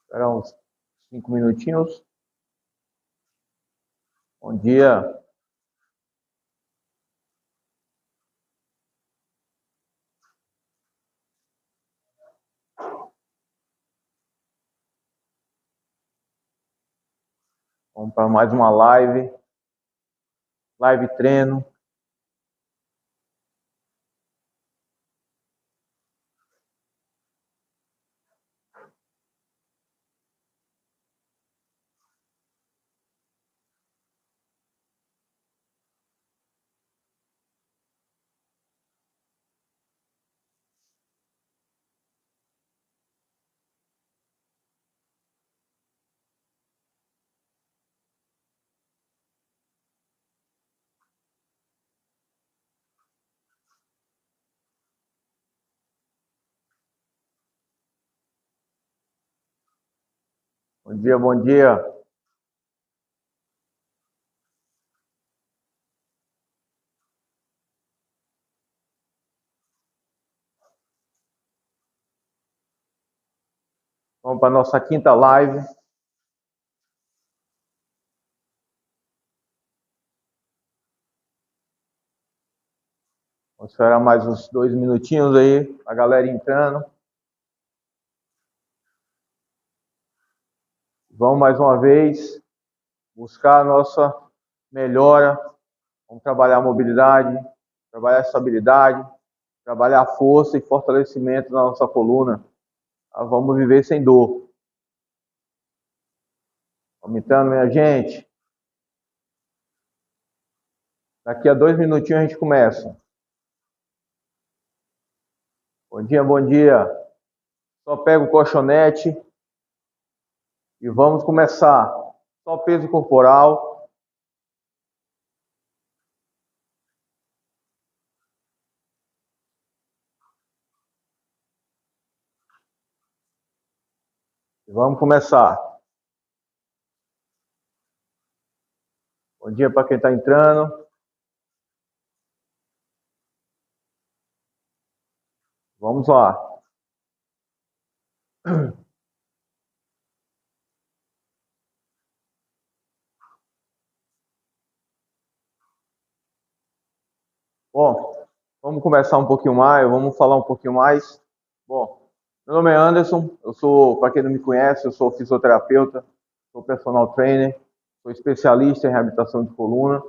Esperar uns 5 minutinhos. Bom dia. Vamos para mais uma live treino. Bom dia, bom dia. Vamos para a nossa quinta live. Vamos esperar mais uns 2 minutinhos aí, a galera entrando. Vamos mais uma vez buscar a nossa melhora. Vamos trabalhar a mobilidade, trabalhar a estabilidade, trabalhar a força e fortalecimento na nossa coluna. Vamos viver sem dor. Aumentando, minha gente. Daqui a 2 minutinhos a gente começa. Bom dia, bom dia. Só pega o colchonete e vamos começar. Só peso corporal. E vamos começar. Bom dia para quem está entrando. Vamos lá. Bom, vamos conversar um pouquinho mais, vamos falar um pouquinho mais. Bom, meu nome é Anderson, eu sou, para quem não me conhece, eu sou fisioterapeuta, sou personal trainer, sou especialista em reabilitação de coluna.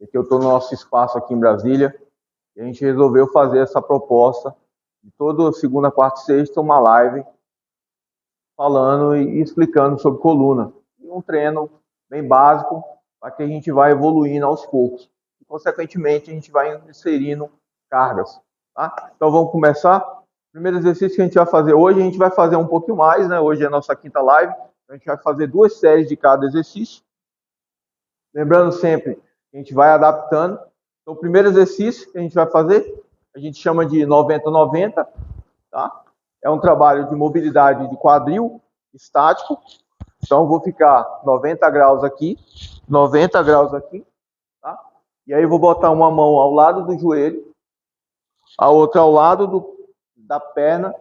Aqui eu estou no nosso espaço aqui em Brasília e a gente resolveu fazer essa proposta de toda segunda, quarta e sexta uma live falando e explicando sobre coluna. Um treino bem básico para que a gente vá evoluindo aos poucos. E, consequentemente, a gente vai inserindo cargas. Tá? Então, vamos começar. O primeiro exercício que a gente vai fazer hoje, a gente vai fazer um pouquinho mais, né? Hoje é a nossa quinta live. A gente vai fazer 2 séries de cada exercício. Lembrando sempre, a gente vai adaptando. Então, o primeiro exercício que a gente vai fazer, a gente chama de 90-90, tá? É um trabalho de mobilidade de quadril estático. Então, eu vou ficar 90 graus aqui, 90 graus aqui, tá? E aí eu vou botar uma mão ao lado do joelho, a outra ao lado da perna.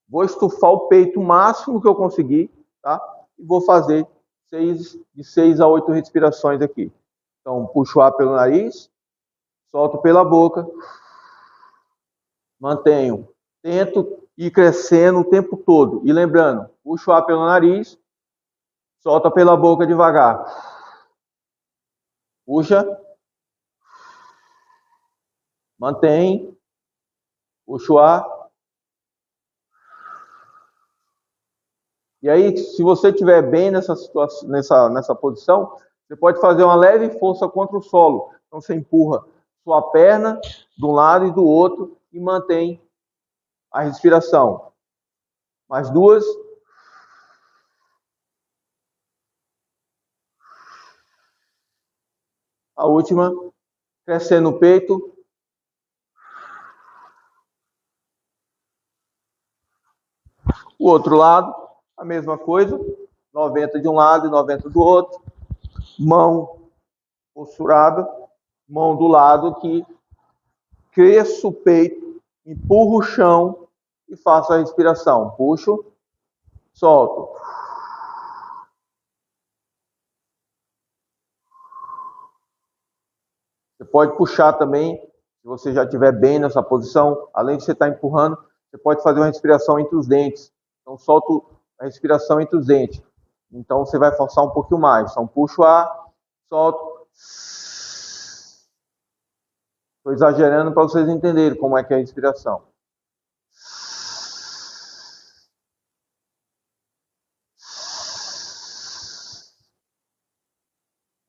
Vou estufar o peito o máximo que eu conseguir, tá? E vou fazer de 6 a 8 respirações aqui. Então, puxo o ar pelo nariz, solto pela boca, mantenho. Tento ir crescendo o tempo todo. E lembrando, puxo o ar pelo nariz, solta pela boca devagar. Puxa. Mantém. Puxa o ar. E aí, se você estiver bem nessa situação, nessa posição, você pode fazer uma leve força contra o solo. Então, você empurra sua perna de um lado e do outro e mantém a respiração. Mais 2. A última, crescendo o peito. O outro lado, a mesma coisa, 90 de um lado e 90 do outro. Mão posturada, mão do lado que cresça o peito, empurra o chão e faço a respiração. Puxo, solto. Você pode puxar também, se você já estiver bem nessa posição, além de você estar empurrando, você pode fazer uma respiração entre os dentes. Então, solto a respiração entre os dentes. Então, você vai forçar um pouquinho mais. Então, puxo o ar, solto. Estou exagerando para vocês entenderem como é que é a respiração.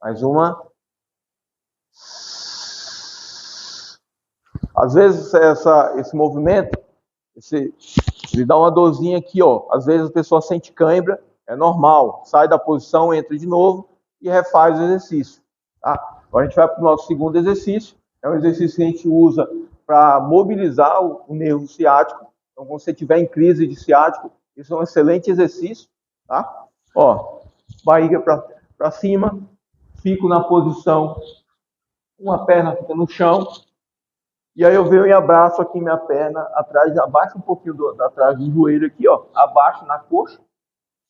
Mais uma. Às vezes esse movimento, ele dá uma dorzinha aqui, ó. Às vezes a pessoa sente cãibra, é normal. Sai da posição, entra de novo e refaz o exercício. Tá? Agora a gente vai para o nosso segundo exercício. É um exercício que a gente usa para mobilizar o nervo ciático. Então, quando você estiver em crise de ciático, isso é um excelente exercício. Tá? Ó, barriga para cima, fico na posição, uma perna fica no chão, e aí eu venho e abraço aqui minha perna atrás, abaixo um pouquinho atrás do joelho aqui, ó, abaixo na coxa,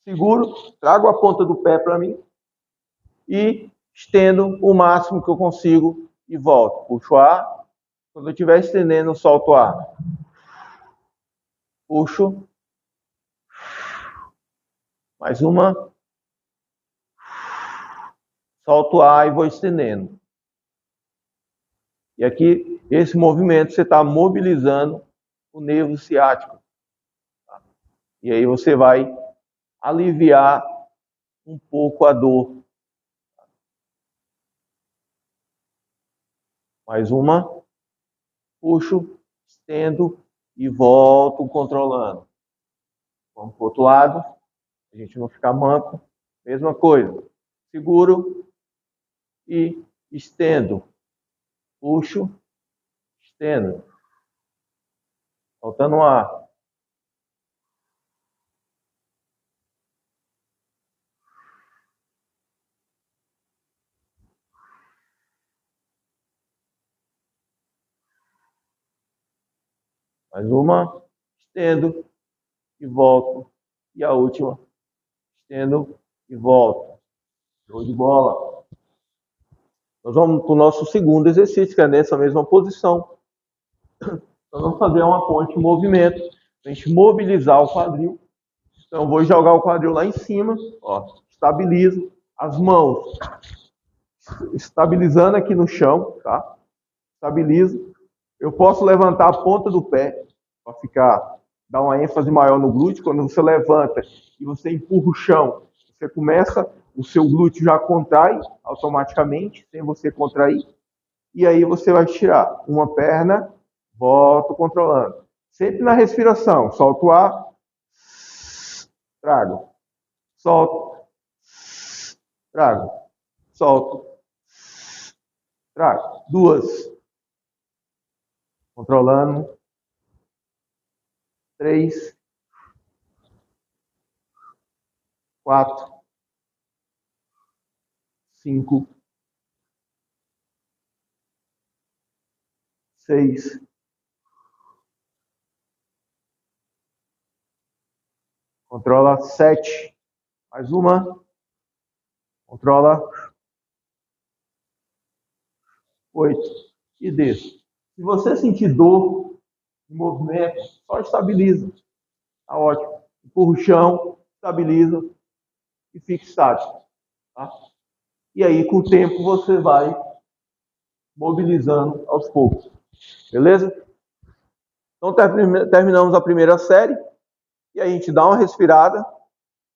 seguro, trago a ponta do pé para mim e estendo o máximo que eu consigo e volto. Puxo ar, quando eu estiver estendendo, solto o ar. Puxo. Mais uma. Solto o ar e vou estendendo. E aqui, esse movimento, você está mobilizando o nervo ciático. E aí você vai aliviar um pouco a dor. Mais uma. Puxo, estendo e volto controlando. Vamos para o outro lado. A gente não ficar manco. Mesma coisa. Seguro e estendo. Puxo, estendo. Faltando ar. Mais uma, estendo e volto. E a última, estendo e volto. Show de bola. Nós vamos para o nosso segundo exercício, que é nessa mesma posição. Nós vamos fazer uma ponte em movimento, para a gente mobilizar o quadril. Então, eu vou jogar o quadril lá em cima, ó, estabilizo as mãos, estabilizando aqui no chão, tá? Estabilizo. Eu posso levantar a ponta do pé, para dar uma ênfase maior no glúteo. Quando você levanta e você empurra o chão, você começa, o seu glúteo já contrai automaticamente, sem você contrair. E aí você vai tirar uma perna, volto controlando. Sempre na respiração, solto o ar, trago, solto, trago, solto, trago. Duas. Controlando. 3, 4, 5, 6, 7, mais uma, controla 8 e desço. Se você sentir dor no movimento, só estabiliza. Tá ótimo. Empurra o chão, estabiliza e fica estático. Tá? E aí, com o tempo, você vai mobilizando aos poucos. Beleza? Então, terminamos a primeira série. E a gente dá uma respirada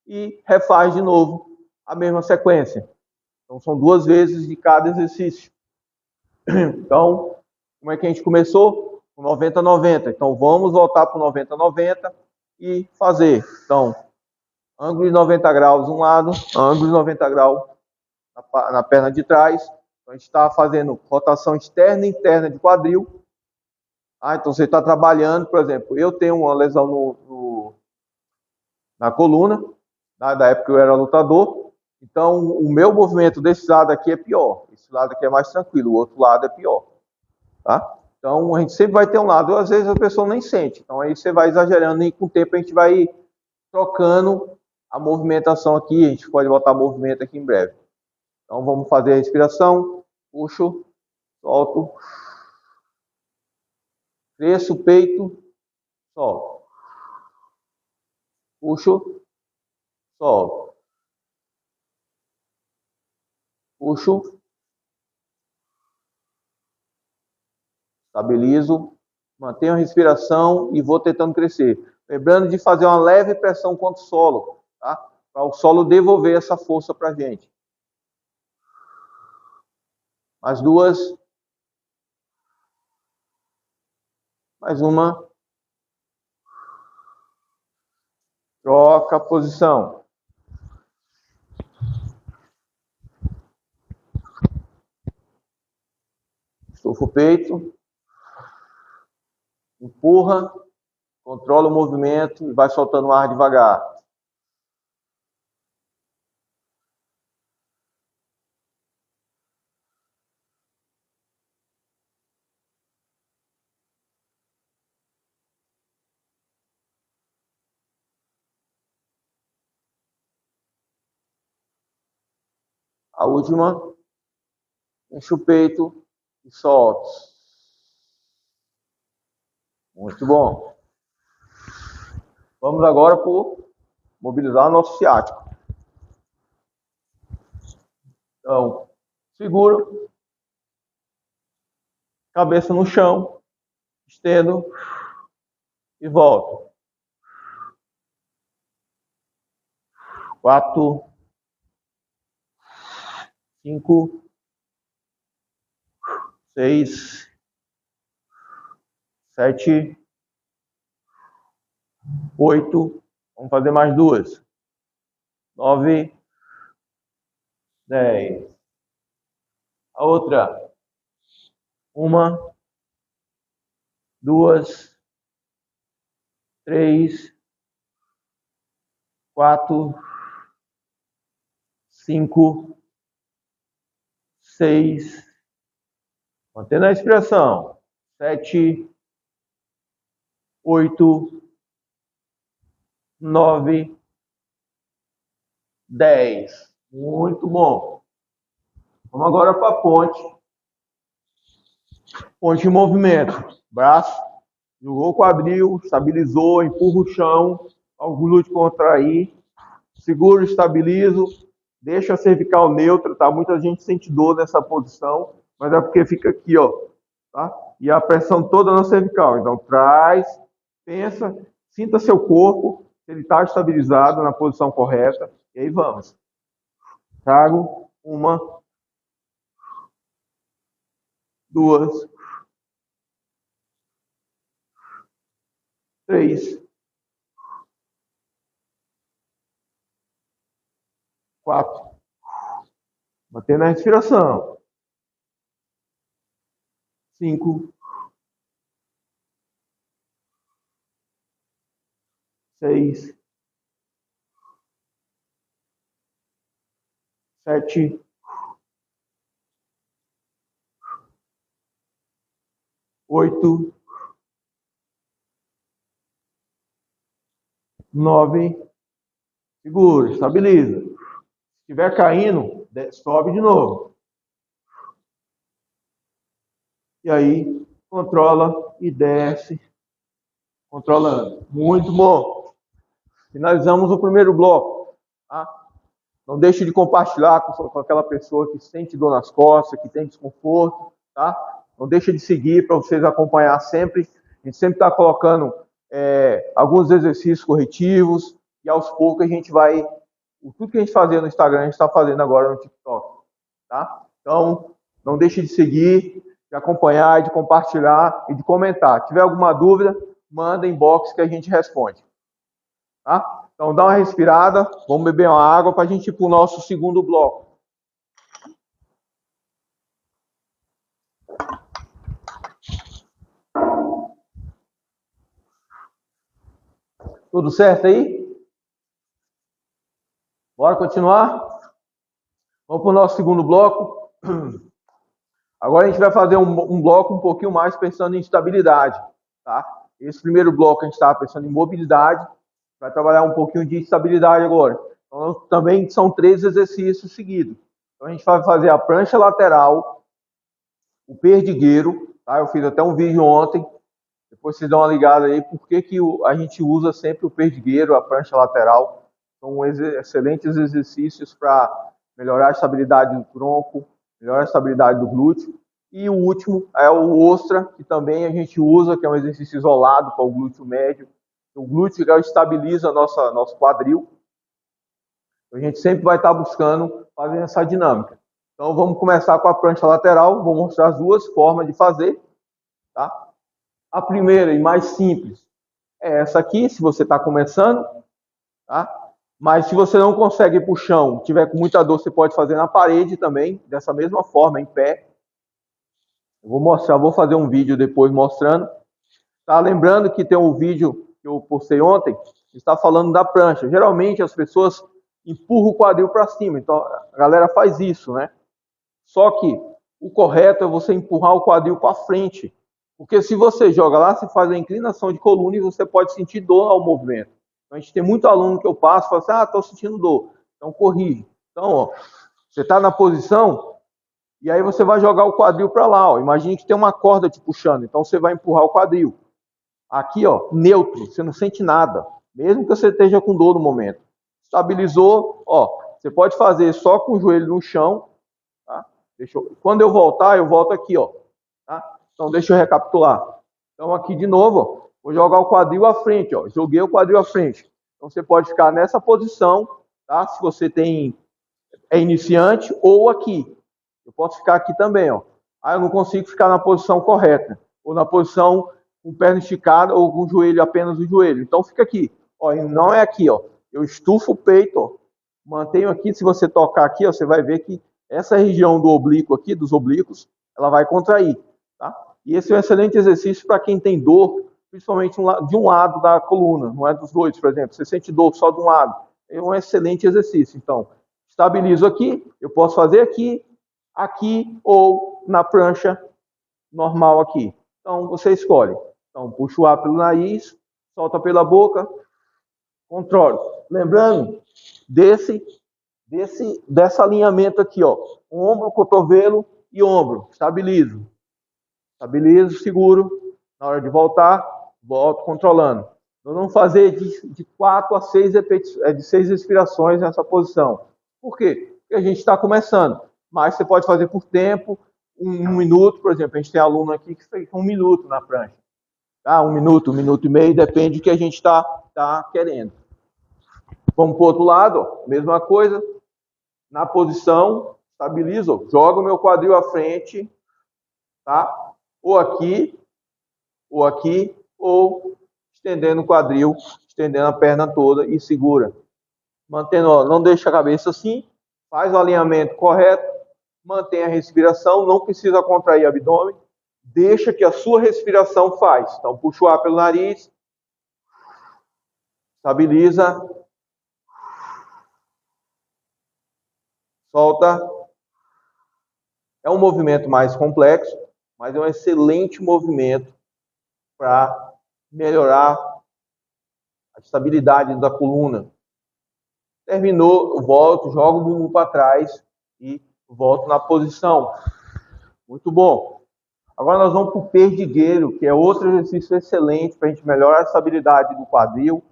e refaz de novo a mesma sequência. Então, são 2 vezes de cada exercício. Então, como é que a gente começou? Com 90-90. Então, vamos voltar para o 90-90 e fazer. Então, ângulo de 90 graus de um lado, ângulo de 90 graus na perna de trás, Então, a gente está fazendo rotação externa e interna de quadril. Então, você está trabalhando, por exemplo, eu tenho uma lesão na coluna, da época que eu era lutador. Então, o meu movimento desse lado aqui é pior. Esse lado aqui é mais tranquilo, o outro lado é pior. Tá? Então, a gente sempre vai ter um lado, às vezes a pessoa nem sente. Então, aí você vai exagerando e com o tempo a gente vai trocando a movimentação aqui. A gente pode botar movimento aqui em breve. Então, vamos fazer a respiração. Puxo, solto. Cresço o peito, solto. Puxo, solto. Puxo. Estabilizo. Mantenho a respiração e vou tentando crescer. Lembrando de fazer uma leve pressão contra o solo, tá? Para o solo devolver essa força para a gente. Mais duas. Mais uma. Troca a posição. Estufa o peito. Empurra. Controla o movimento e vai soltando o ar devagar. A última. Enche o peito e solta. Muito bom. Vamos agora para mobilizar o nosso ciático. Então, segura. Cabeça no chão. Estendo. E volto. 4, 5, 6, 7, 8. Vamos fazer mais duas. 9, 10. A outra. 1, 2, 3, 4, 5, 6. Mantendo a respiração. 7, 8, 9, 10. Muito bom. Vamos agora para a ponte. Ponte em movimento. Braço. Jogou o quadril, estabilizou, empurra o chão, o glúteo contrair, seguro, estabilizo, deixa a cervical neutra, tá? Muita gente sente dor nessa posição, mas é porque fica aqui, ó, tá? E a pressão toda na cervical. Então, traz, pensa, sinta seu corpo, se ele está estabilizado na posição correta, e aí vamos. Trago 1, 2, 3, 4. Mantendo a respiração. 5, 6, 7, 8, 9. Segura, estabiliza. Se estiver caindo, sobe de novo. E aí, controla e desce, controlando. Muito bom. Finalizamos o primeiro bloco. Tá? Não deixe de compartilhar com aquela pessoa que sente dor nas costas, que tem desconforto. Tá? Não deixe de seguir para vocês acompanhar sempre. A gente sempre está colocando alguns exercícios corretivos e aos poucos a gente vai... Tudo que a gente fazia no Instagram, a gente está fazendo agora no TikTok. Tá? Então, não deixe de seguir, de acompanhar, de compartilhar e de comentar. Se tiver alguma dúvida, manda inbox que a gente responde. Tá? Então, dá uma respirada, vamos beber uma água para a gente ir para o nosso segundo bloco. Tudo certo aí? Bora continuar? Vamos para o nosso segundo bloco. Agora a gente vai fazer um bloco um pouquinho mais pensando em estabilidade, tá? Esse primeiro bloco a gente estava pensando em mobilidade, vai trabalhar um pouquinho de estabilidade agora. Então, também são 3 exercícios seguidos. Então a gente vai fazer a prancha lateral, o perdigueiro, tá? Eu fiz até um vídeo ontem, depois vocês dão uma ligada aí, por que a gente usa sempre o perdigueiro, a prancha lateral. São excelentes exercícios para melhorar a estabilidade do tronco, melhorar a estabilidade do glúteo. E o último é o ostra, que também a gente usa, que é um exercício isolado para o glúteo médio. O glúteo estabiliza nosso quadril. A gente sempre vai estar buscando fazer essa dinâmica. Então vamos começar com a prancha lateral, vou mostrar as 2 formas de fazer. Tá? A primeira e mais simples é essa aqui, se você está começando. Tá? Mas se você não consegue ir para o chão, tiver com muita dor, você pode fazer na parede também, dessa mesma forma, em pé. Eu vou mostrar, vou fazer um vídeo depois mostrando. Tá? Lembrando que tem um vídeo que eu postei ontem, que está falando da prancha. Geralmente as pessoas empurram o quadril para cima, então a galera faz isso, né? Só que o correto é você empurrar o quadril para frente. Porque se você joga lá, você faz a inclinação de coluna e você pode sentir dor ao movimento. Então, a gente tem muito aluno que eu passo e fala assim, estou sentindo dor. Então, corrige. Então, ó, você está na posição e aí você vai jogar o quadril para lá. Ó. Imagine que tem uma corda te puxando. Então, você vai empurrar o quadril. Aqui, ó, neutro. Você não sente nada. Mesmo que você esteja com dor no momento. Estabilizou. Ó, você pode fazer só com o joelho no chão. Tá? Quando eu voltar, eu volto aqui, ó. Tá? Então, deixa eu recapitular. Então, aqui de novo, ó, vou jogar o quadril à frente, ó. Joguei o quadril à frente. Então, você pode ficar nessa posição, tá? Se você é iniciante, ou aqui. Eu posso ficar aqui também, ó. Eu não consigo ficar na posição correta. Ou na posição com perna esticada, ou com o joelho, apenas o joelho. Então, fica aqui. Ó, e não é aqui, ó. Eu estufo o peito, ó. Mantenho aqui. Se você tocar aqui, ó, você vai ver que essa região do oblíquo aqui, dos oblíquos, ela vai contrair. Tá? E esse é um excelente exercício para quem tem dor, principalmente de um lado da coluna, não é dos dois, por exemplo. Você sente dor só de um lado. É um excelente exercício. Então, estabilizo aqui, eu posso fazer aqui, aqui ou na prancha normal aqui. Então, você escolhe. Então, puxa o ar pelo nariz, solta pela boca, controle. Lembrando desse alinhamento aqui, ó. Ombro, cotovelo e ombro. Estabilizo. Estabilizo, seguro. Na hora de voltar, volto controlando. Nós vamos fazer de 4 a 6 de 6 respirações nessa posição. Por quê? Porque a gente está começando. Mas você pode fazer por tempo, um minuto, por exemplo. A gente tem aluno aqui que fez 1 minuto na prancha. Tá? 1 minuto, 1 minuto e meio, depende do que a gente tá querendo. Vamos para o outro lado, ó. Mesma coisa. Na posição, estabilizo, jogo o meu quadril à frente, tá? Ou aqui, ou estendendo o quadril, estendendo a perna toda e segura. Mantendo, ó, não deixa a cabeça assim, faz o alinhamento correto, mantém a respiração, não precisa contrair o abdômen, deixa que a sua respiração faz. Então, puxa o ar pelo nariz, estabiliza, solta. É um movimento mais complexo, mas é um excelente movimento para melhorar a estabilidade da coluna. Terminou, eu volto, jogo o bumbum para trás e volto na posição. Muito bom. Agora nós vamos para o perdigueiro, que é outro exercício excelente para a gente melhorar a estabilidade do quadril,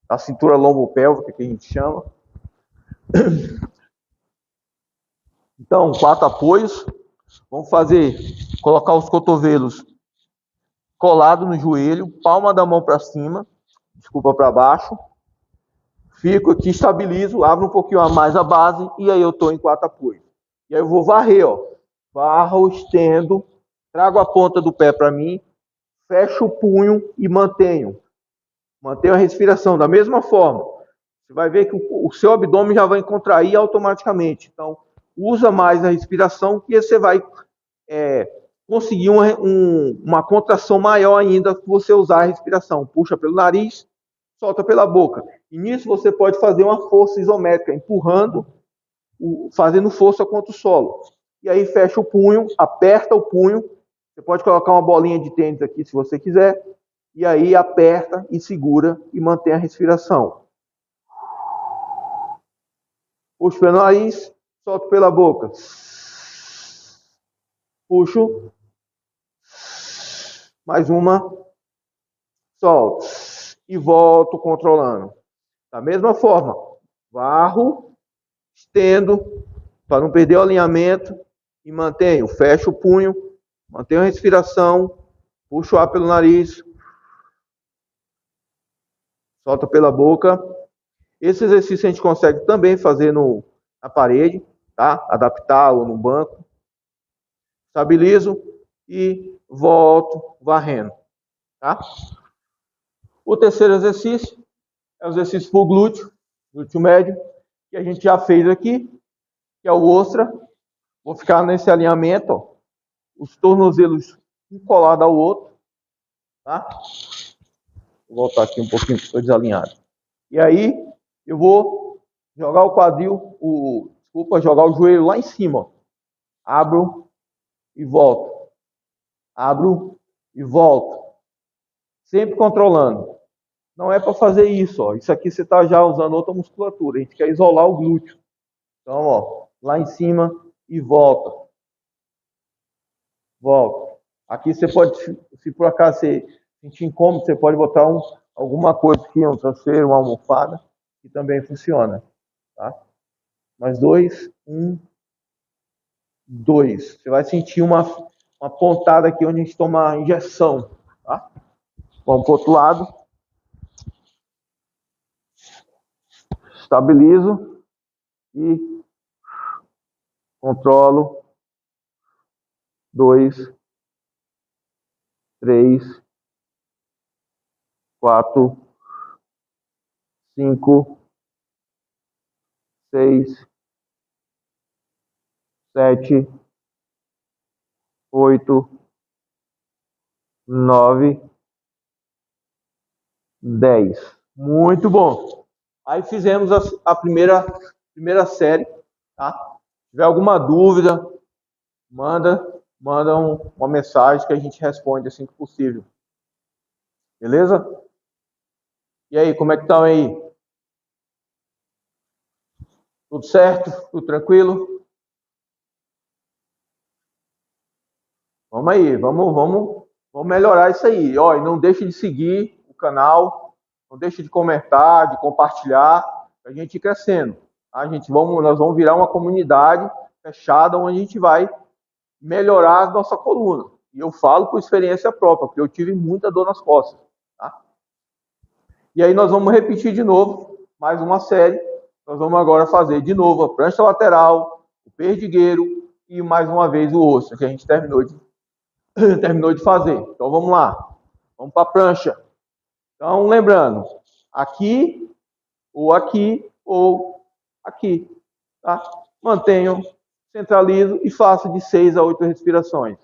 da cintura lombopélvica, que a gente chama. Então, 4 apoios. Vamos colocar os cotovelos colados no joelho, palma da mão para cima, desculpa, para baixo. Fico aqui, estabilizo, abro um pouquinho a mais a base e aí eu estou em 4 apoios. E aí eu vou varrer, ó. Varro, estendo, trago a ponta do pé para mim, fecho o punho e mantenho. Mantenho a respiração da mesma forma. Você vai ver que o seu abdômen já vai contrair automaticamente. Então, usa mais a respiração que você vai conseguir uma contração maior ainda se você usar a respiração. Puxa pelo nariz, solta pela boca. E nisso você pode fazer uma força isométrica, empurrando, fazendo força contra o solo. E aí fecha o punho, aperta o punho. Você pode colocar uma bolinha de tênis aqui se você quiser. E aí aperta e segura e mantém a respiração. Puxo pelo nariz, solto pela boca. Puxo. Mais uma. Solto. E volto controlando. Da mesma forma, varro, estendo, para não perder o alinhamento, e mantenho. Fecho o punho, mantenho a respiração, puxo o ar pelo nariz, solta pela boca. Esse exercício a gente consegue também fazer na parede, tá? Adaptá-lo no banco. Estabilizo e volto varrendo, tá? O terceiro exercício é o exercício para o glúteo médio, que a gente já fez aqui, que é o ostra. Vou ficar nesse alinhamento, ó, os tornozelos um colado ao outro, tá? Vou voltar aqui um pouquinho, estou desalinhado. E aí, eu vou jogar o quadril, jogar o joelho lá em cima, ó. Abro e volto. Abro e volto. Sempre controlando. Não é para fazer isso, ó. Isso aqui você está já usando outra musculatura. A gente quer isolar o glúteo. Então, ó, lá em cima e volta. Volta. Aqui você pode, se por acaso você sentir incômodo, você pode botar alguma coisa aqui, um travesseiro, uma almofada, que também funciona. Tá? Mais 2, 1, 2. Você vai sentir uma pontada aqui onde a gente toma a injeção. Tá? Vamos para o outro lado. Estabilizo e controlo. 2, 3, 4, 5, 6, 7, 8, 9, 10. Muito bom. Aí fizemos a primeira série. Tá? Se tiver alguma dúvida, manda uma mensagem que a gente responde assim que possível. Beleza? E aí, como é que estão aí? Tudo certo? Tudo tranquilo? Vamos aí, vamos melhorar isso aí. Ó, e não deixe de seguir o canal, não deixe de comentar, de compartilhar, para a gente ir crescendo. Tá? Nós vamos virar uma comunidade fechada onde a gente vai melhorar a nossa coluna. E eu falo por experiência própria, porque eu tive muita dor nas costas. Tá? E aí nós vamos repetir de novo, mais uma série. Nós vamos agora fazer de novo a prancha lateral, o perdigueiro e mais uma vez o osso, que a gente terminou de fazer. Então vamos lá. Vamos para a prancha. Então, lembrando, aqui, ou aqui, ou aqui. Tá? Mantenho, centralizo e faço de 6 a 8 respirações.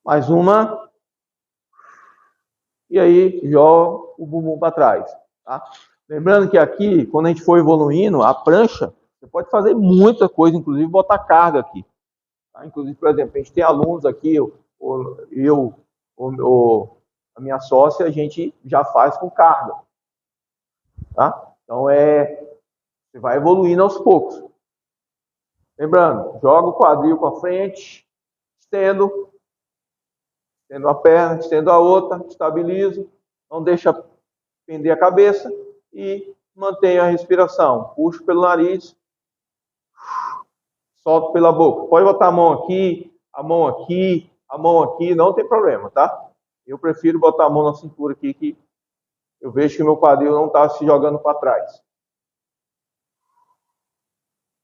Mais uma. E aí, joga o bumbum para trás. Tá? Lembrando que aqui, quando a gente for evoluindo, a prancha, você pode fazer muita coisa, inclusive botar carga aqui. Tá? Inclusive, por exemplo, a gente tem alunos aqui, a minha sócia, a gente já faz com carga. Tá? Então, você vai evoluindo aos poucos. Lembrando, joga o quadril para frente, estendo a perna, estendo a outra, estabilizo, não deixa pender a cabeça e mantenho a respiração. Puxo pelo nariz, solto pela boca. Pode botar a mão aqui, a mão aqui, a mão aqui, não tem problema, tá? Eu prefiro botar a mão na cintura aqui, que eu vejo que meu quadril não está se jogando para trás.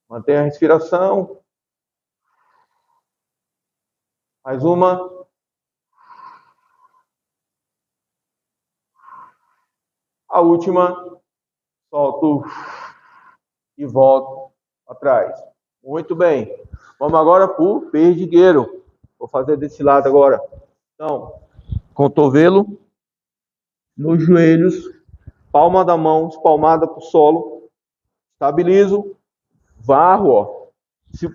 Mantenha a respiração. Mais uma. A última. solto e volto atrás. Muito bem. Vamos agora para o perdigueiro. Vou fazer desse lado agora. Então, cotovelo nos joelhos, palma da mão, espalmada para o solo. Estabilizo, varro, ó.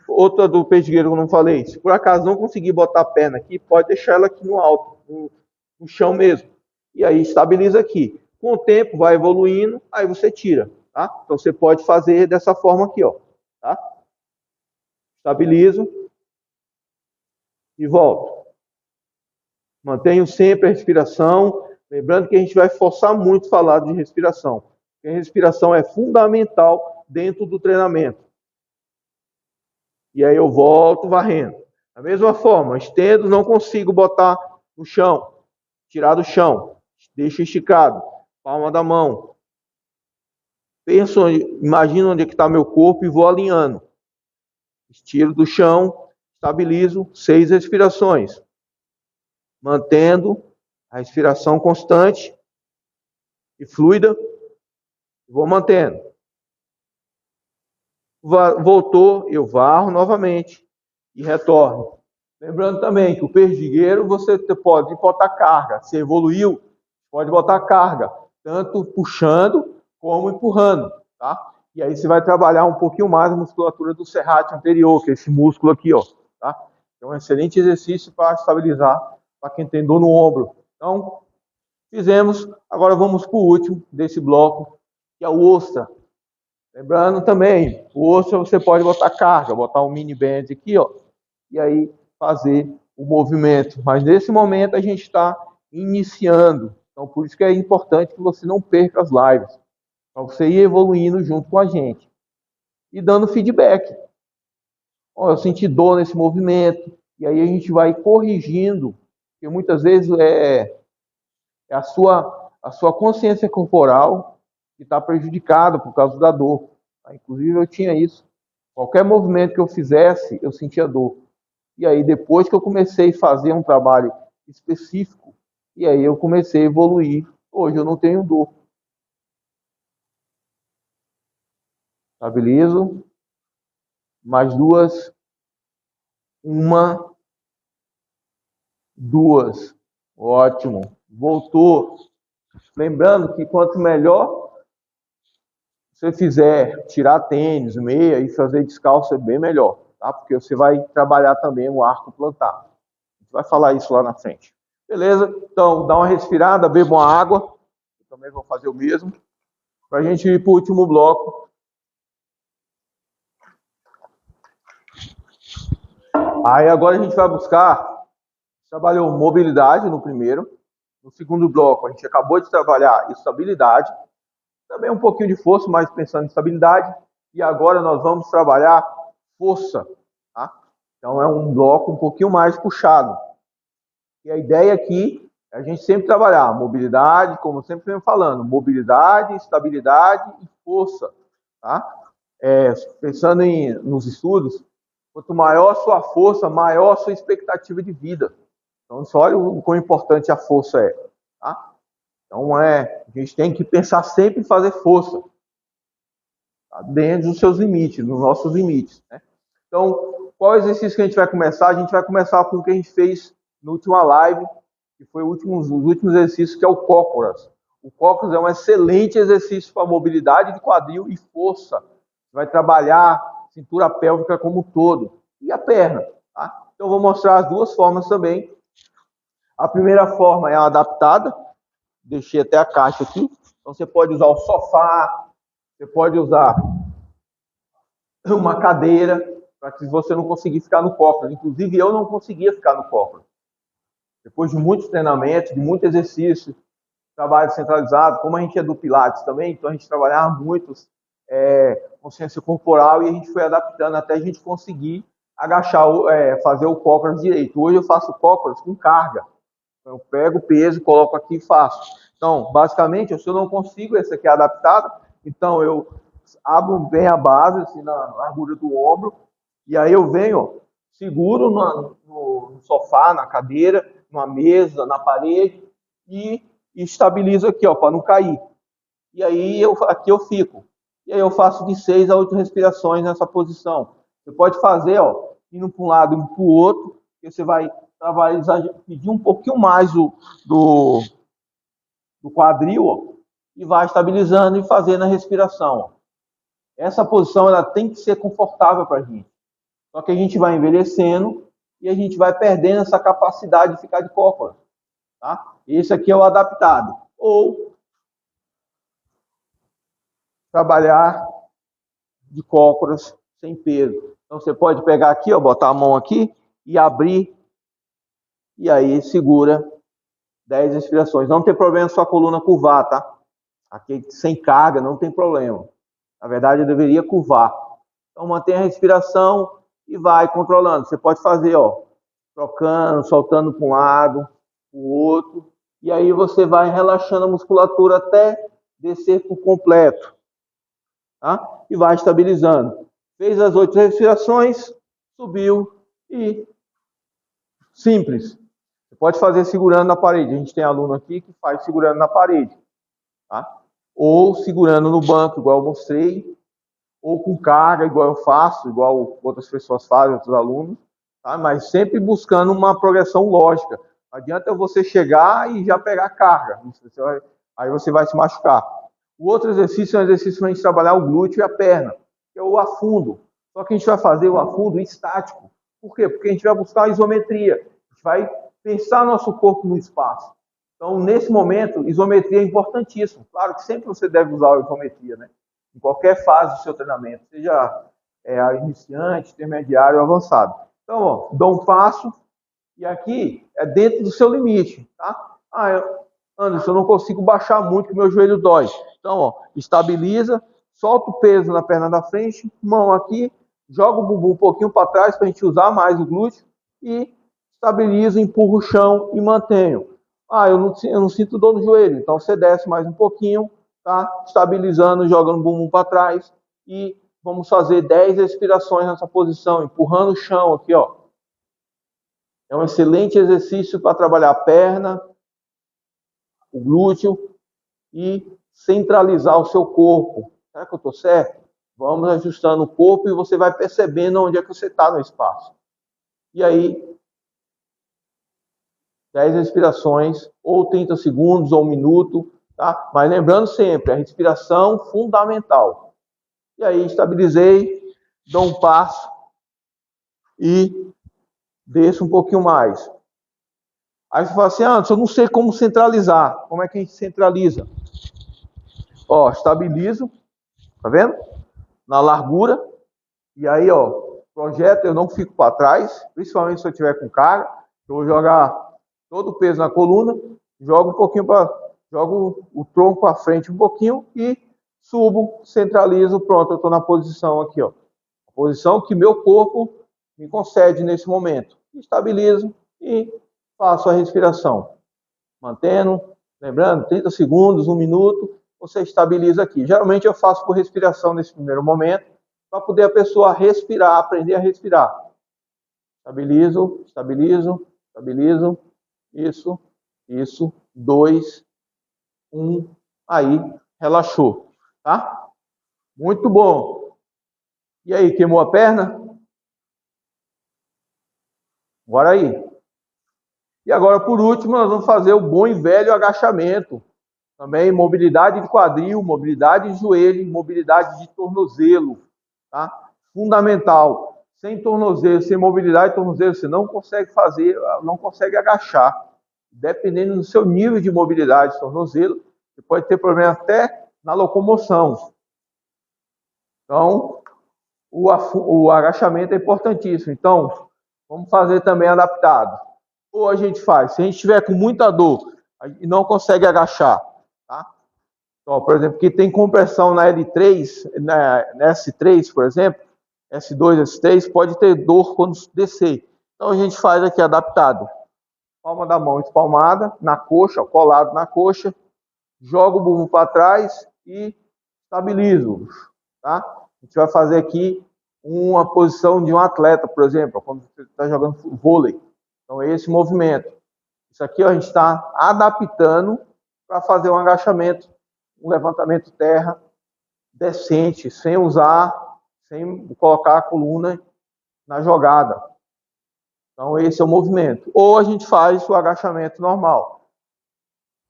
Outra do perdigueiro que eu não falei. Se por acaso não conseguir botar a perna aqui, pode deixar ela aqui no alto, no chão mesmo. E aí estabiliza aqui. Com o tempo vai evoluindo, aí você tira, tá? Então você pode fazer dessa forma aqui, ó, tá? Estabilizo e volto. Mantenho sempre a respiração. Lembrando que a gente vai forçar muito falar de respiração. Porque a respiração é fundamental dentro do treinamento. E aí eu volto varrendo. Da mesma forma, estendo, não consigo botar no chão. Tirar do chão. Deixo esticado. Palma da mão. Penso, imagino onde é que está meu corpo e vou alinhando. Estiro do chão, estabilizo, 6 respirações. Mantendo a respiração constante e fluida. Vou mantendo. Voltou, eu varro novamente e retorno. Lembrando também que o perdigueiro você pode botar carga. Se evoluiu, pode botar carga, tanto puxando como empurrando, tá? E aí você vai trabalhar um pouquinho mais a musculatura do serrátil anterior, que é esse músculo aqui, ó, tá? É um excelente exercício para estabilizar, para quem tem dor no ombro. Então, fizemos. Agora vamos para o último desse bloco, que é o ostra. Lembrando também, o ostra você pode botar carga, botar um mini band aqui, ó, e aí fazer o movimento. Mas nesse momento a gente está iniciando. Então, por isso que é importante que você não perca as lives, para você ir evoluindo junto com a gente. E dando feedback. Ó, eu senti dor nesse movimento, e aí a gente vai corrigindo, porque muitas vezes é a sua consciência corporal que está prejudicada por causa da dor. Inclusive eu tinha isso. Qualquer movimento que eu fizesse, eu sentia dor. E aí depois que eu comecei a fazer um trabalho específico, e aí eu comecei a evoluir. Hoje eu não tenho dor. Estabilizo. Mais 2. 1, 2. Ótimo. Voltou. Lembrando que quanto melhor você fizer, tirar tênis, meia e fazer descalço é bem melhor, tá? Porque você vai trabalhar também o arco plantar. A gente vai falar isso lá na frente. Beleza? Então, dá uma respirada, beba uma água. Eu também vou fazer o mesmo. Para a gente ir para o último bloco. Aí agora a gente vai buscar. Trabalhou mobilidade no primeiro. No segundo bloco, a gente acabou de trabalhar estabilidade. Também um pouquinho de força, mas pensando em estabilidade. E agora nós vamos trabalhar força. Tá? Então é um bloco um pouquinho mais puxado. E a ideia aqui é a gente sempre trabalhar mobilidade, como eu sempre venho falando, mobilidade, estabilidade e força. Tá? Pensando nos estudos, quanto maior a sua força, maior a sua expectativa de vida. Então, só olha o quão importante a força é. Tá? Então, a gente tem que pensar sempre em fazer força. Tá? Dentro dos seus limites, nos nossos limites. Né? Então, qual exercício que a gente vai começar? A gente vai começar com o que a gente fez na última live, que foi os últimos exercícios, que é o cócoras. O cócoras é um excelente exercício para mobilidade de quadril e força. Vai trabalhar a cintura pélvica como um todo. E a perna. Tá? Então, eu vou mostrar as duas formas também. A primeira forma é a adaptada. Deixei até a caixa aqui. Então, você pode usar o sofá, você pode usar uma cadeira, para que você não conseguir ficar no cócoras. Inclusive, eu não conseguia ficar no cócoras. Depois de muitos treinamentos, de muito exercício, trabalho centralizado, como a gente é do Pilates também, então a gente trabalhava muito consciência corporal e a gente foi adaptando até a gente conseguir agachar, fazer o cócoras direito. Hoje eu faço cócoras com carga. Eu pego o peso, coloco aqui e faço. Então, basicamente, se eu não consigo, esse aqui é adaptado, então eu abro bem a base, assim, na largura do ombro, e aí eu venho, seguro no sofá, na cadeira, numa mesa, na parede, e estabilizo aqui, ó, para não cair. e aí aqui eu fico. E aí eu faço de 6 a 8 respirações nessa posição. Você pode fazer, ó, indo para um lado e para o outro, que você vai pedir um pouquinho mais do quadril, ó, e vai estabilizando e fazendo a respiração. Ó. Essa posição ela tem que ser confortável para a gente. Só que a gente vai envelhecendo e a gente vai perdendo essa capacidade de ficar de cócoras. Tá? Esse aqui é o adaptado. Ou trabalhar de cócoras sem peso. Então você pode pegar aqui, ó, botar a mão aqui e abrir. E aí segura 10 respirações. Não tem problema sua coluna curvar, tá? Aqui sem carga, não tem problema. Na verdade, eu deveria curvar. Então mantém a respiração e vai controlando. Você pode fazer, ó, trocando, soltando para um lado, para o outro. E aí você vai relaxando a musculatura até descer por completo. Tá? E vai estabilizando. Fez as 8 respirações, subiu e simples. Você pode fazer segurando na parede. A gente tem aluno aqui que faz segurando na parede. Tá? Ou segurando no banco, igual eu mostrei. Ou com carga, igual eu faço, igual outras pessoas fazem, outros alunos. Tá? Mas sempre buscando uma progressão lógica. Não adianta você chegar e já pegar carga. Aí você vai se machucar. O outro exercício é um exercício para a gente trabalhar o glúteo e a perna, que é o afundo. Só que a gente vai fazer o afundo estático. Por quê? Porque a gente vai buscar a isometria. A gente vai pensar nosso corpo no espaço. Então, nesse momento, isometria é importantíssimo. Claro que sempre você deve usar a isometria, né? Em qualquer fase do seu treinamento, seja iniciante, intermediário ou avançado. Então, ó, dou um passo e aqui é dentro do seu limite, tá? Anderson, eu não consigo baixar muito, que meu joelho dói. Então, ó, estabiliza, solta o peso na perna da frente, mão aqui, joga o bumbum um pouquinho para trás para a gente usar mais o glúteo e estabilizo, empurro o chão e mantenho. Eu não sinto dor no joelho, então você desce mais um pouquinho, tá? Estabilizando, jogando o bumbum para trás e vamos fazer 10 respirações nessa posição, empurrando o chão aqui, ó. É um excelente exercício para trabalhar a perna, o glúteo e centralizar o seu corpo. Será que eu estou certo? Vamos ajustando o corpo e você vai percebendo onde é que você está no espaço. E aí, 10 respirações, ou 30 segundos, ou 1 minuto, tá? Mas lembrando sempre, a respiração fundamental. E aí, estabilizei, dou um passo e desço um pouquinho mais. Aí você fala assim, eu não sei como centralizar. Como é que a gente centraliza? Ó, estabilizo, tá vendo? Na largura. E aí, ó, projeto, eu não fico para trás, principalmente se eu tiver com carga. Eu vou jogar todo o peso na coluna, jogo um pouquinho jogo o tronco para frente um pouquinho e subo, centralizo, pronto, eu estou na posição aqui, ó. A posição que meu corpo me concede nesse momento. Estabilizo e faço a respiração. Mantendo, lembrando, 30 segundos, 1 minuto, você estabiliza aqui. Geralmente eu faço por respiração nesse primeiro momento, para poder a pessoa respirar, aprender a respirar. Estabilizo, estabilizo, estabilizo. Isso. 2, 1. Aí, relaxou. Tá? Muito bom. E aí, queimou a perna? Bora aí. E agora, por último, nós vamos fazer o bom e velho agachamento. Também mobilidade de quadril, mobilidade de joelho, mobilidade de tornozelo. Tá? Fundamental. Sem tornozelo, sem mobilidade de tornozelo, você não consegue fazer, não consegue agachar. Dependendo do seu nível de mobilidade de tornozelo, você pode ter problema até na locomoção. Então, o agachamento é importantíssimo. Então, vamos fazer também adaptado. Ou a gente faz, se a gente estiver com muita dor e não consegue agachar, tá? Então, por exemplo, que tem compressão na L3, na S3, por exemplo, S2, S3, pode ter dor quando descer. Então, a gente faz aqui adaptado. Palma da mão espalmada, na coxa, colado na coxa, joga o bumbum para trás e estabilizo. Tá? A gente vai fazer aqui uma posição de um atleta, por exemplo, quando você está jogando vôlei. Então, é esse movimento. Isso aqui ó, a gente está adaptando para fazer um agachamento um levantamento terra decente, sem colocar a coluna na jogada. Então, esse é o movimento. Ou a gente faz o agachamento normal.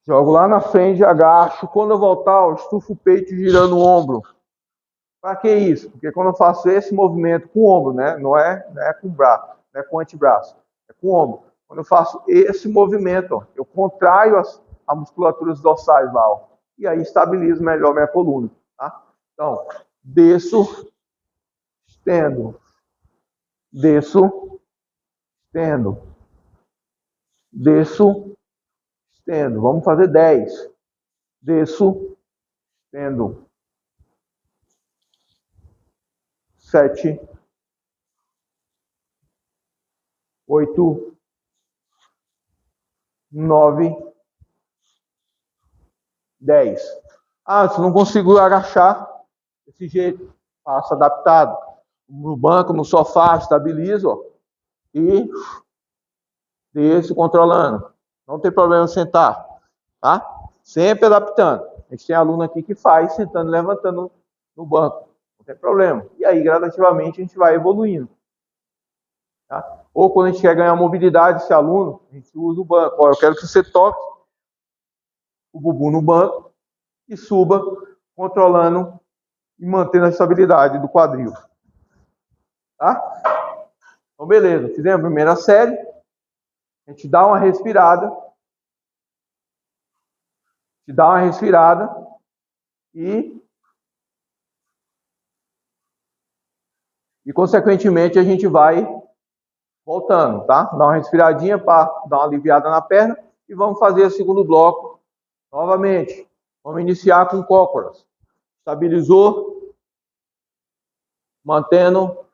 Jogo lá na frente, agacho. Quando eu voltar, eu estufo o peito girando o ombro. Para que isso? Porque quando eu faço esse movimento com o ombro, né? Não é com o braço, não é com o antebraço, é com o ombro. Quando eu faço esse movimento, ó, eu contraio as musculaturas dorsais lá, ó, e aí estabilizo melhor minha coluna. Tá? Então, desço, estendo, desço, estendo, desço, estendo. Vamos fazer 10. Desço, estendo. 7, 8, 9, 10. Ah, se não consigo agachar desse jeito, faço adaptado. No banco, no sofá, estabilizo, ó, e desço controlando. Não tem problema sentar, tá? Sempre adaptando. A gente tem aluno aqui que faz sentando e levantando no banco. Não tem problema. E aí, gradativamente, a gente vai evoluindo. Tá? Ou quando a gente quer ganhar mobilidade, esse aluno, a gente usa o banco. Ó, eu quero que você toque o bumbum no banco e suba, controlando e mantendo a estabilidade do quadril. Tá? Então, beleza. Fizemos a primeira série. A gente dá uma respirada. E consequentemente, a gente vai voltando, tá? Dá uma respiradinha para dar uma aliviada na perna e vamos fazer o segundo bloco novamente. Vamos iniciar com cócoras. Estabilizou, mantendo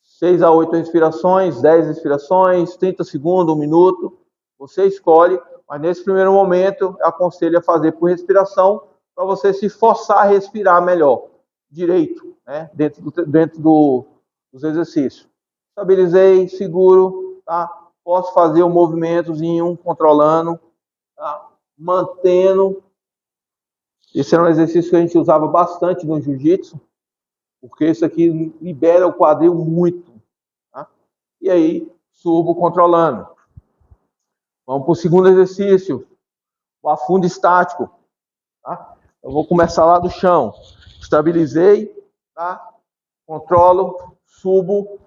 6 a 8 respirações, 10 respirações, 30 segundos, 1 minuto. Você escolhe, mas nesse primeiro momento, eu aconselho a fazer por respiração para você se forçar a respirar melhor, direito, né? dentro dos exercícios. Estabilizei, seguro, tá? Posso fazer um movimentozinho, controlando, tá? Mantendo. Esse era um exercício que a gente usava bastante no jiu-jitsu, porque isso aqui libera o quadril muito. Tá? E aí, subo controlando. Vamos para o segundo exercício, o afundo estático. Tá? Eu vou começar lá do chão. Estabilizei, tá? Controlo, subo,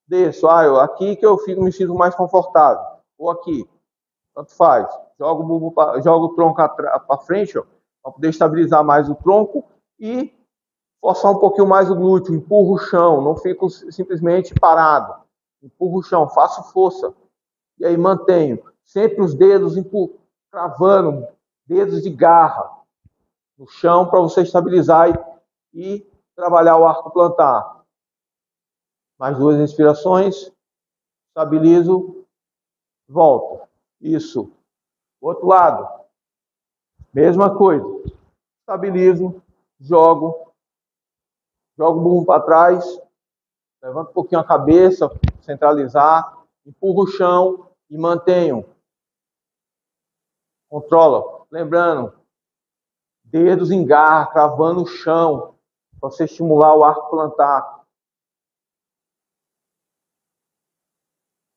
desço. Aqui que eu me sinto mais confortável. Ou aqui. Tanto faz. Jogo o tronco para frente, para poder estabilizar mais o tronco e forçar um pouquinho mais o glúteo. Empurro o chão, não fico simplesmente parado. Empurro o chão, faço força. E aí mantenho. Sempre os dedos cravando, dedos de garra no chão para você estabilizar e trabalhar o arco plantar. Mais 2 respirações. Estabilizo. Volto. Isso. Outro lado. Mesma coisa. Estabilizo. Jogo o bumbum para trás. Levanto um pouquinho a cabeça. Centralizar. Empurro o chão e mantenho. Controla. Lembrando. Dedos em garra, cravando o chão. Para você estimular o arco plantar.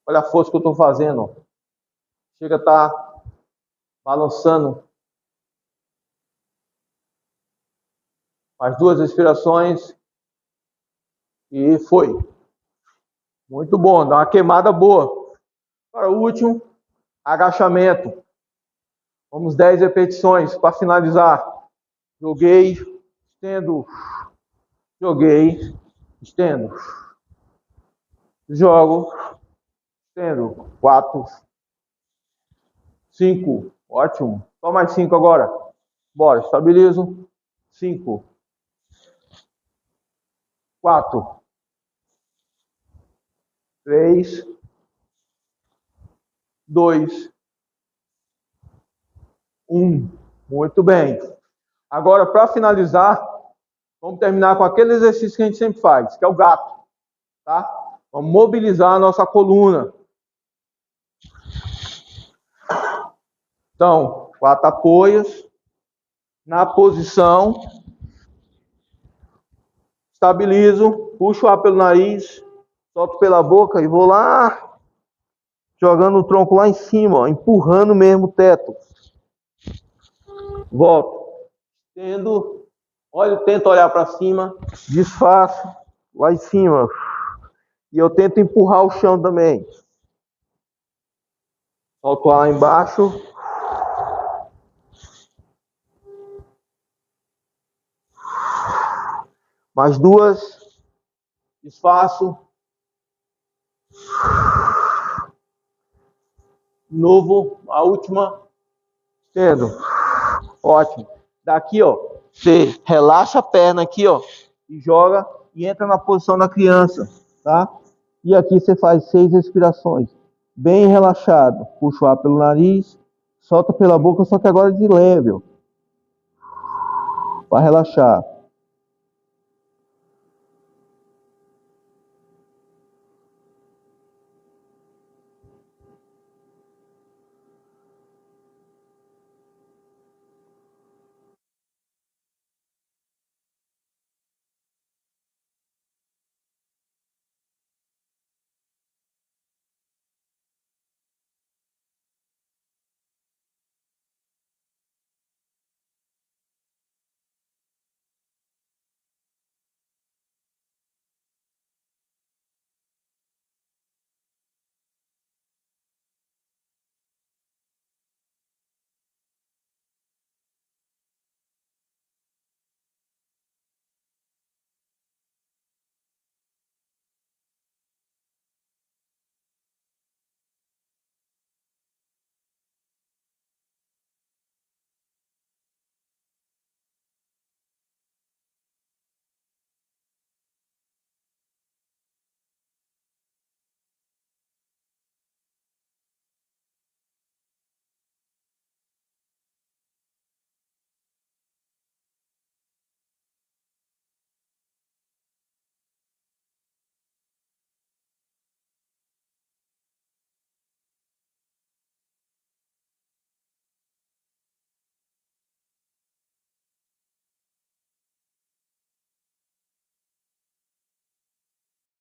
Olha a força que eu estou fazendo. Chega a estar balançando. Mais 2 respirações. E foi. Muito bom, dá uma queimada boa. Agora o último, agachamento. Vamos 10 repetições para finalizar. Joguei, estendo. Joguei, estendo. Jogo, estendo. 4, 5, ótimo. Só mais 5 agora. Bora, estabilizo. 5, 4, 3, 2, 1. Muito bem. Agora, para finalizar, vamos terminar com aquele exercício que a gente sempre faz, que é o gato. Tá? Vamos mobilizar a nossa coluna. Então, 4 apoios. Na posição, estabilizo, puxo o ar pelo nariz, solto pela boca e vou lá, jogando o tronco lá em cima, ó, empurrando mesmo o teto. Volto, tento olhar para cima, desfaço lá em cima. E eu tento empurrar o chão também. Solto lá embaixo. Mais duas. Desfaço. De novo, a última. Estendo. Ótimo. Daqui, ó, você relaxa a perna aqui, ó, e joga e entra na posição da criança, tá? E aqui você faz 6 respirações. Bem relaxado. Puxa o ar pelo nariz, solta pela boca, só que agora de leve, ó, para relaxar.